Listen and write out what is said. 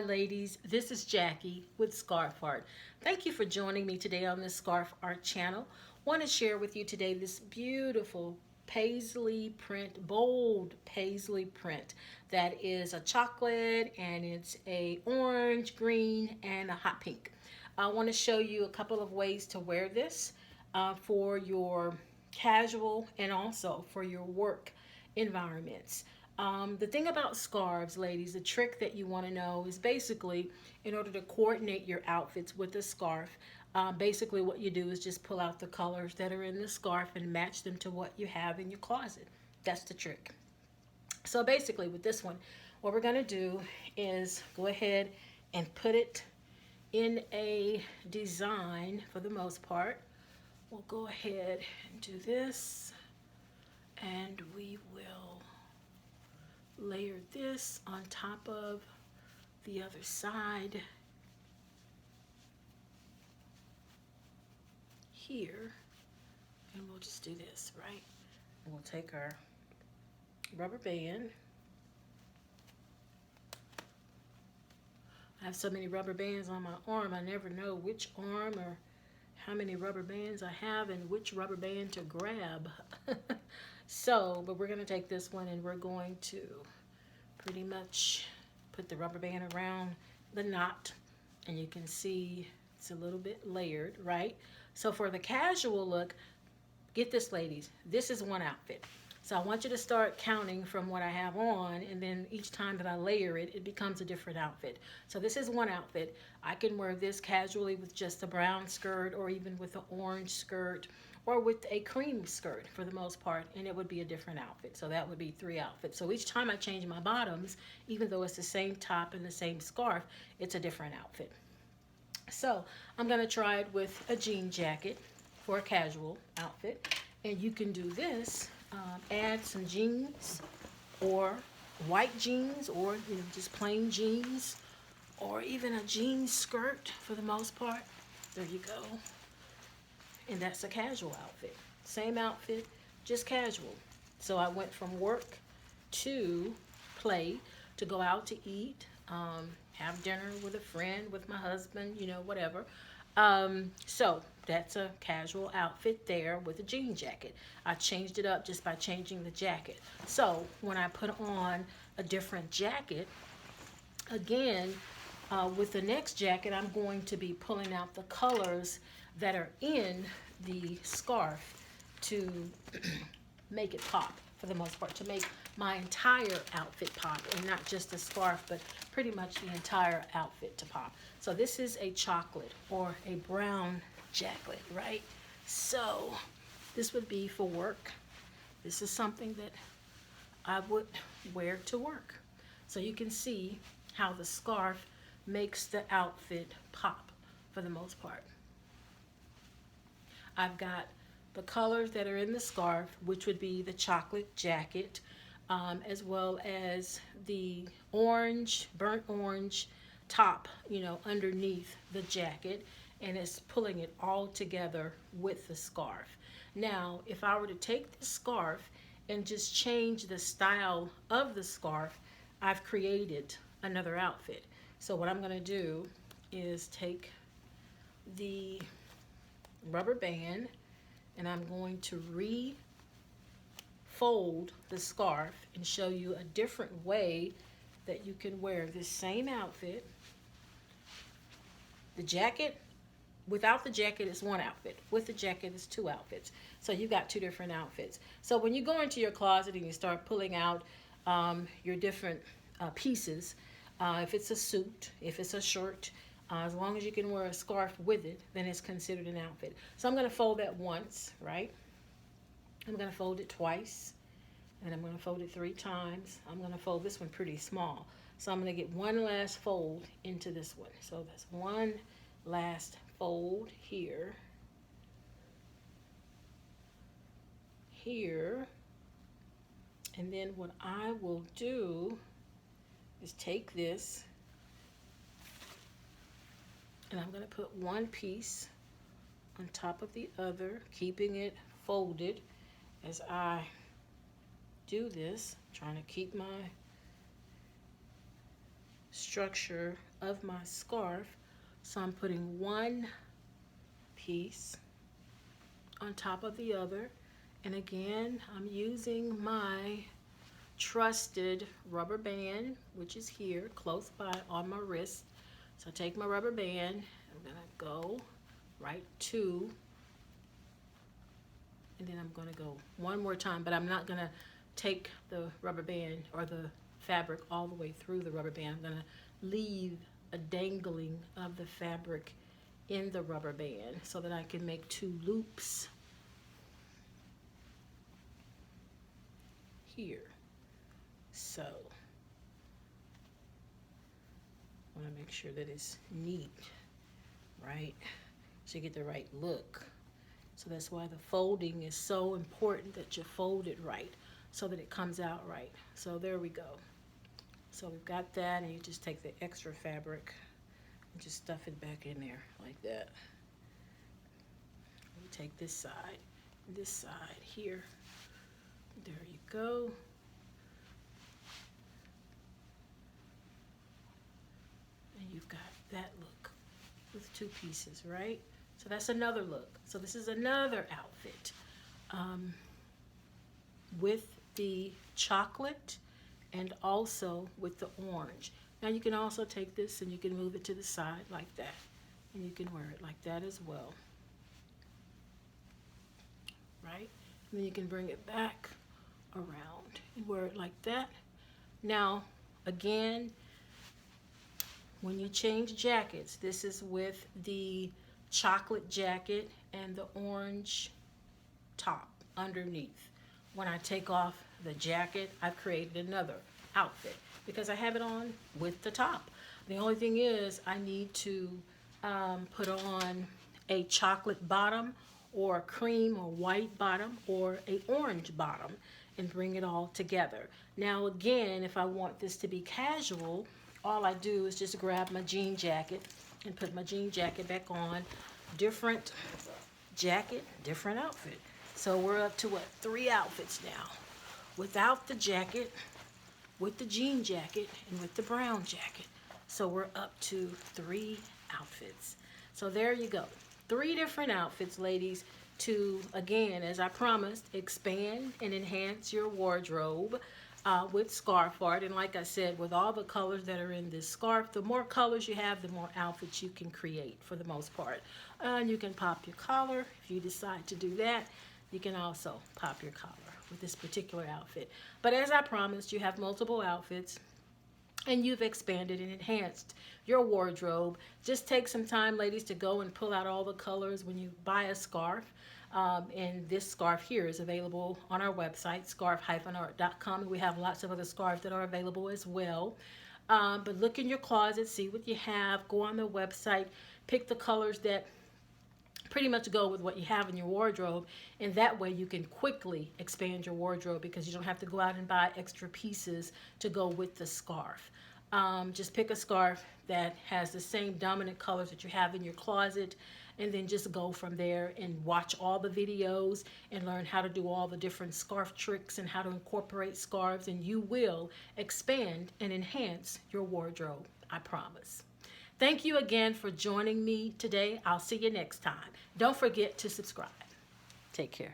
Hi ladies, this is Jackie with Scarf Art. Thank you for joining me today on the Scarf Art channel. Want to share with you today this beautiful paisley print, bold paisley print that is a chocolate and it's a orange, green, and a hot pink. I want to show you a couple of ways to wear this for your casual and also for your work environments. The thing about scarves, ladies, the trick that you want to know is basically in order to coordinate your outfits with the scarf, basically what you do is just pull out the colors that are in the scarf and match them to what you have in your closet. That's the trick. So basically with this one, what we're going to do is go ahead and put it in a design for the most part. We'll go ahead and do this, and we will layer this on top of the other side here, and we'll just do this, right? And we'll take our rubber band. I have so many rubber bands on my arm, I never know which arm or how many rubber bands I have and which rubber band to grab. So, but we're going to take this one and we're going to pretty much put the rubber band around the knot, and you can see it's a little bit layered, right? So for the casual look, get this, ladies, this is one outfit. So I want you to start counting from what I have on, and then each time that I layer it, it becomes a different outfit. So this is one outfit. I can wear this casually with just a brown skirt, or even with an orange skirt, or with a cream skirt for the most part, and it would be a different outfit. So that would be 3 outfits. So each time I change my bottoms, even though it's the same top and the same scarf, it's a different outfit. So I'm gonna try it with a jean jacket for a casual outfit, and you can do this. Add some jeans, or white jeans, or just plain jeans, or even a jean skirt for the most part. There you go. And that's a casual outfit. Same outfit, just casual. So I went from work to play, to go out to eat, have dinner with a friend, with my husband, whatever. So that's a casual outfit there with a jean jacket. I changed it up just by changing the jacket. So when I put on a different jacket, again, with the next jacket, I'm going to be pulling out the colors that are in the scarf to make it pop for the most part, to make my entire outfit pop, and not just the scarf, but pretty much the entire outfit to pop. So this is a chocolate or a brown jacket, right? So this would be for work. This is something that I would wear to work. So you can see how the scarf makes the outfit pop for the most part. I've got the colors that are in the scarf, which would be the chocolate jacket, as well as the orange, burnt orange top, underneath the jacket, and it's pulling it all together with the scarf. Now, if I were to take the scarf and just change the style of the scarf, I've created another outfit. So what I'm going to do is take the rubber band, and I'm going to refold the scarf and show you a different way that you can wear this same outfit. The jacket, without the jacket, is one outfit. With the jacket, it's 2 outfits. So you've got 2 different outfits. So when you go into your closet and you start pulling out your different pieces, if it's a suit, if it's a shirt, as long as you can wear a scarf with it, then it's considered an outfit. So I'm going to fold that once, right? I'm going to fold it twice, and I'm going to fold it 3 times. I'm going to fold this one pretty small. So I'm going to get one last fold into this one. So that's one last fold here, here, and then what I will do is take this, and I'm going to put one piece on top of the other, keeping it folded as I do this, trying to keep my structure of my scarf. So I'm putting one piece on top of the other. And again, I'm using my trusted rubber band, which is here close by on my wrist. So I take my rubber band, I'm gonna go right to, and then I'm gonna go one more time, but I'm not gonna take the rubber band or the fabric all the way through the rubber band. I'm gonna leave a dangling of the fabric in the rubber band so that I can make two loops here. So I want to make sure that it's neat, right? So you get the right look. So that's why the folding is so important, that you fold it right so that it comes out right. So there we go. So we've got that, and you just take the extra fabric and just stuff it back in there like that. You take this side here. There you go. And you've got that look with two pieces, right? So that's another look. So this is another outfit with the chocolate and also with the orange. Now you can also take this and you can move it to the side like that, and you can wear it like that as well, right? And then you can bring it back around and wear it like that. Now again, when you change jackets, this is with the chocolate jacket and the orange top underneath. When I take off the jacket, I've created another outfit because I have it on with the top. The only thing is I need to put on a chocolate bottom or a cream or white bottom or a orange bottom and bring it all together. Now again, if I want this to be casual, all I do is just grab my jean jacket and put my jean jacket back on. Different jacket, different outfit. So we're up to what, 3 outfits now. Without the jacket, with the jean jacket, and with the brown jacket. So we're up to 3 outfits. So there you go. 3 different outfits, ladies, to, again, as I promised, expand and enhance your wardrobe with Scarf Art. And like I said, with all the colors that are in this scarf, the more colors you have, the more outfits you can create for the most part. And you can pop your collar if you decide to do that. You can also pop your collar with this particular outfit. But as I promised, you have multiple outfits and you've expanded and enhanced your wardrobe. Just take some time, ladies, to go and pull out all the colors when you buy a scarf. And this scarf here is available on our website, scarf-art.com. And we have lots of other scarves that are available as well. But look in your closet, see what you have, go on the website, pick the colors that pretty much go with what you have in your wardrobe, and that way you can quickly expand your wardrobe because you don't have to go out and buy extra pieces to go with the scarf. Just pick a scarf that has the same dominant colors that you have in your closet, and then just go from there and watch all the videos and learn how to do all the different scarf tricks and how to incorporate scarves, and you will expand and enhance your wardrobe, I promise. Thank you again for joining me today. I'll see you next time. Don't forget to subscribe. Take care.